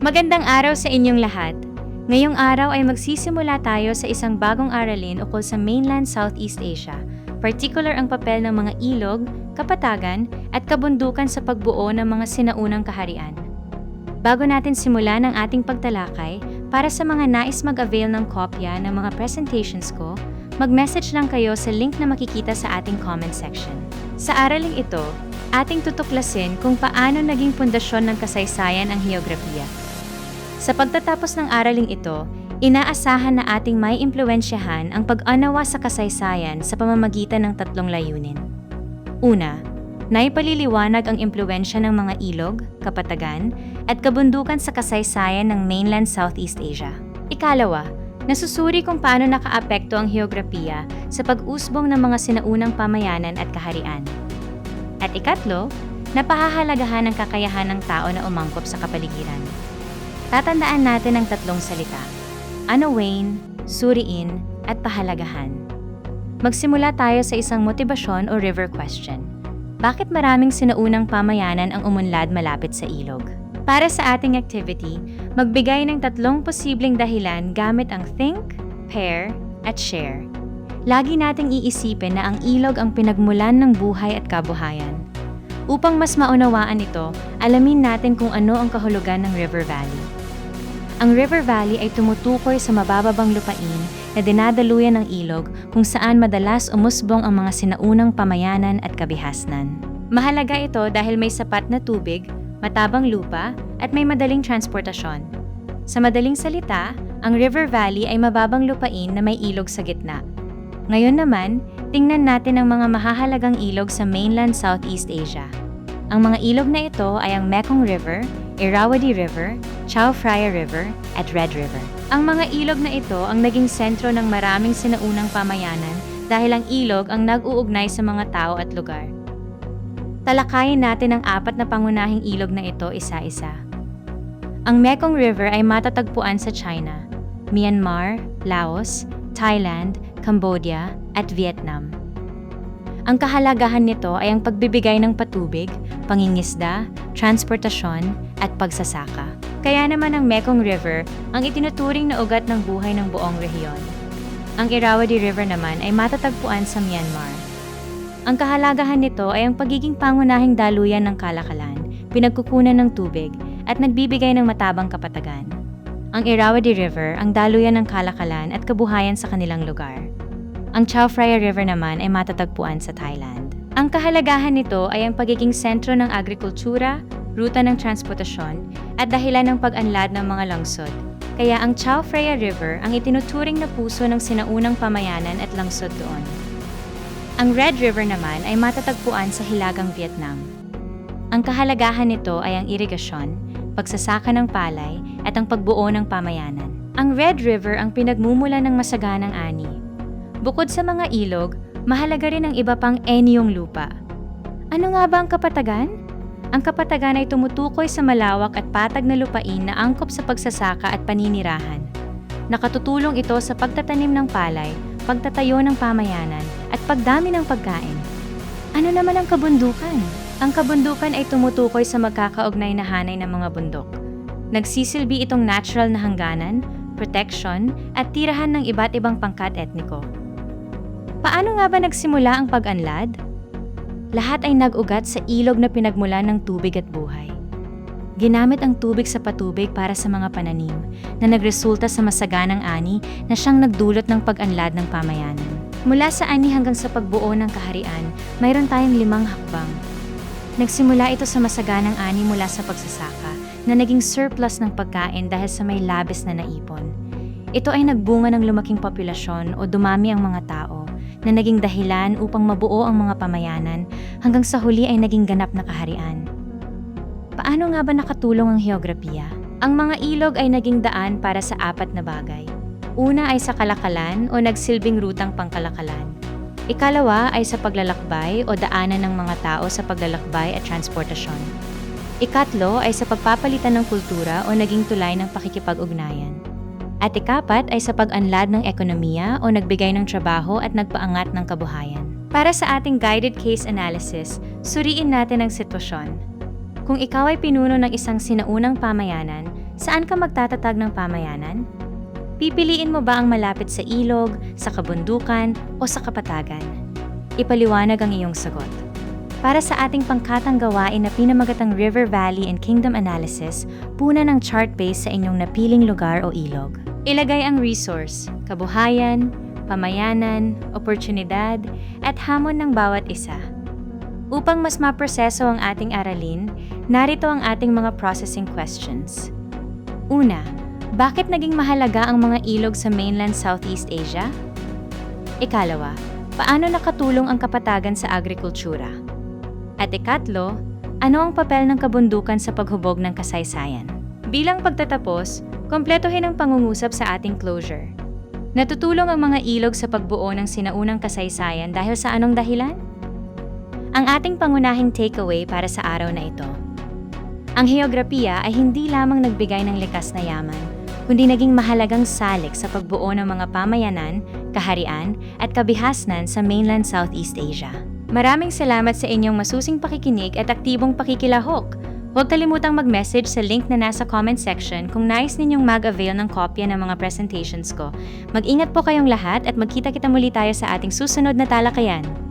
Magandang araw sa inyong lahat. Ngayong araw ay magsisimula tayo sa isang bagong aralin ukol sa mainland Southeast Asia, particular ang papel ng mga ilog, kapatagan, at kabundukan sa pagbuo ng mga sinaunang kaharian. Bago natin simulan ang ating pagtalakay, para sa mga nais mag-avail ng kopya ng mga presentations ko, mag-message lang kayo sa link na makikita sa ating comment section. Sa araling ito, ating tutuklasin kung paano naging pundasyon ng kasaysayan ang heograpiya. Sa pagtatapos ng araling ito, inaasahan na ating may impluwensyahan ang pag-unawa sa kasaysayan sa pamamagitan ng tatlong layunin. Una, naipaliliwanag ang impluwensya ng mga ilog, kapatagan, at kabundukan sa kasaysayan ng mainland Southeast Asia. Ikalawa, nasusuri kung paano nakaapekto ang heograpiya sa pag-usbong ng mga sinaunang pamayanan at kaharian. At ikatlo, napahahalagahan ang kakayahan ng tao na umangkop sa kapaligiran. Tatandaan natin ang tatlong salita: unawain, suriin, at pahalagahan. Magsimula tayo sa isang motibasyon o river question. Bakit maraming sinaunang pamayanan ang umunlad malapit sa ilog? Para sa ating activity, magbigay ng tatlong posibleng dahilan gamit ang think, pair, at share. Lagi nating iisipin na ang ilog ang pinagmulan ng buhay at kabuhayan. Upang mas maunawaan ito, alamin natin kung ano ang kahulugan ng river valley. Ang river valley ay tumutukoy sa mabababang lupain na dinadaluyan ng ilog kung saan madalas umusbong ang mga sinaunang pamayanan at kabihasnan. Mahalaga ito dahil may sapat na tubig, matabang lupa, at may madaling transportasyon. Sa madaling salita, ang river valley ay mababang lupain na may ilog sa gitna. Ngayon naman, tingnan natin ang mga mahahalagang ilog sa mainland Southeast Asia. Ang mga ilog na ito ay ang Mekong River, Irrawaddy River, Chao Phraya River, at Red River. Ang mga ilog na ito ang naging sentro ng maraming sinaunang pamayanan dahil ang ilog ang nag-uugnay sa mga tao at lugar. Talakayin natin ang apat na pangunahing ilog na ito isa-isa. Ang Mekong River ay matatagpuan sa China, Myanmar, Laos, Thailand, Cambodia, at Vietnam. Ang kahalagahan nito ay ang pagbibigay ng patubig, pangingisda, transportasyon, at pagsasaka. Kaya naman ang Mekong River ang itinuturing na ugat ng buhay ng buong rehiyon. Ang Irrawaddy River naman ay matatagpuan sa Myanmar. Ang kahalagahan nito ay ang pagiging pangunahing daluyan ng kalakalan, pinagkukunan ng tubig, at nagbibigay ng matabang kapatagan. Ang Irrawaddy River ang daluyan ng kalakalan at kabuhayan sa kanilang lugar. Ang Chao Phraya River naman ay matatagpuan sa Thailand. Ang kahalagahan nito ay ang pagiging sentro ng agrikultura, ruta ng transportasyon, at dahilan ng pag-anlad ng mga lungsod. Kaya ang Chao Phraya River ang itinuturing na puso ng sinaunang pamayanan at lungsod doon. Ang Red River naman ay matatagpuan sa Hilagang Vietnam. Ang kahalagahan nito ay ang irigasyon, pagsasaka ng palay, at ang pagbuo ng pamayanan. Ang Red River ang pinagmumulan ng masaganang ani. Bukod sa mga ilog, mahalaga rin ang iba pang enyong lupa. Ano nga ba ang kapatagan? Ang kapatagan ay tumutukoy sa malawak at patag na lupain na angkop sa pagsasaka at paninirahan. Nakatutulong ito sa pagtatanim ng palay, pagtatayo ng pamayanan, at pagdami ng pagkain. Ano naman ang kabundukan? Ang kabundukan ay tumutukoy sa magkakaugnay na hanay ng mga bundok. Nagsisilbi itong natural na hangganan, protection, at tirahan ng iba't ibang pangkat etniko. Paano nga ba nagsimula ang pag-anlad? Lahat ay nag-ugat sa ilog na pinagmulan ng tubig at buhay. Ginamit ang tubig sa patubig para sa mga pananim na nagresulta sa masaganang ani na siyang nagdulot ng pag-anlad ng pamayanan. Mula sa ani hanggang sa pagbuo ng kaharian, mayroon tayong 5 hakbang. Nagsimula ito sa masaganang ani mula sa pagsasaka na naging surplus ng pagkain dahil sa may labis na naipon. Ito ay nagbunga ng lumaking populasyon o dumami ang mga tao na naging dahilan upang mabuo ang mga pamayanan hanggang sa huli ay naging ganap na kaharian. Paano nga ba nakatulong ang heograpiya? Ang mga ilog ay naging daan para sa 4 na bagay. Una ay sa kalakalan o nagsilbing rutang pangkalakalan. Ikalawa ay sa paglalakbay o daanan ng mga tao sa paglalakbay at transportasyon. Ikatlo ay sa pagpapalitan ng kultura o naging tulay ng pakikipag-ugnayan. At ikapat ay sa pag-unlad ng ekonomiya o nagbigay ng trabaho at nagpaangat ng kabuhayan. Para sa ating guided case analysis, suriin natin ang sitwasyon. Kung ikaw ay pinuno ng isang sinaunang pamayanan, Saan ka magtatatag ng pamayanan? Pipiliin mo ba ang malapit sa ilog, sa kabundukan, o sa kapatagan? Ipaliwanag ang iyong sagot. Para sa ating pangkatang gawain na pinamagatang River Valley and Kingdom Analysis, puna ng chart base sa inyong napiling lugar o ilog. Ilagay ang resource, kabuhayan, pamayanan, oportunidad, at hamon ng bawat isa. Upang mas maproseso ang ating aralin, narito ang ating mga processing questions. Una, bakit naging mahalaga ang mga ilog sa mainland Southeast Asia? Ikalawa, paano nakatulong ang kapatagan sa agrikultura? At ikatlo, ano ang papel ng kabundukan sa paghubog ng kasaysayan? Bilang pagtatapos, kompletohin ang pangungusap sa ating closure. Natutulong ang mga ilog sa pagbuo ng sinaunang kasaysayan dahil sa anong dahilan? Ang ating pangunahing takeaway para sa araw na ito. Ang heograpiya ay hindi lamang nagbigay ng likas na yaman, kundi naging mahalagang salik sa pagbuo ng mga pamayanan, kaharian, at kabihasnan sa mainland Southeast Asia. Maraming salamat sa inyong masusing pakikinig at aktibong pakikilahok. Huwag kalimutang mag-message sa link na nasa comment section kung nais ninyong mag-avail ng kopya ng mga presentations ko. Mag-ingat po kayong lahat at magkita-kita muli tayo sa ating susunod na talakayan.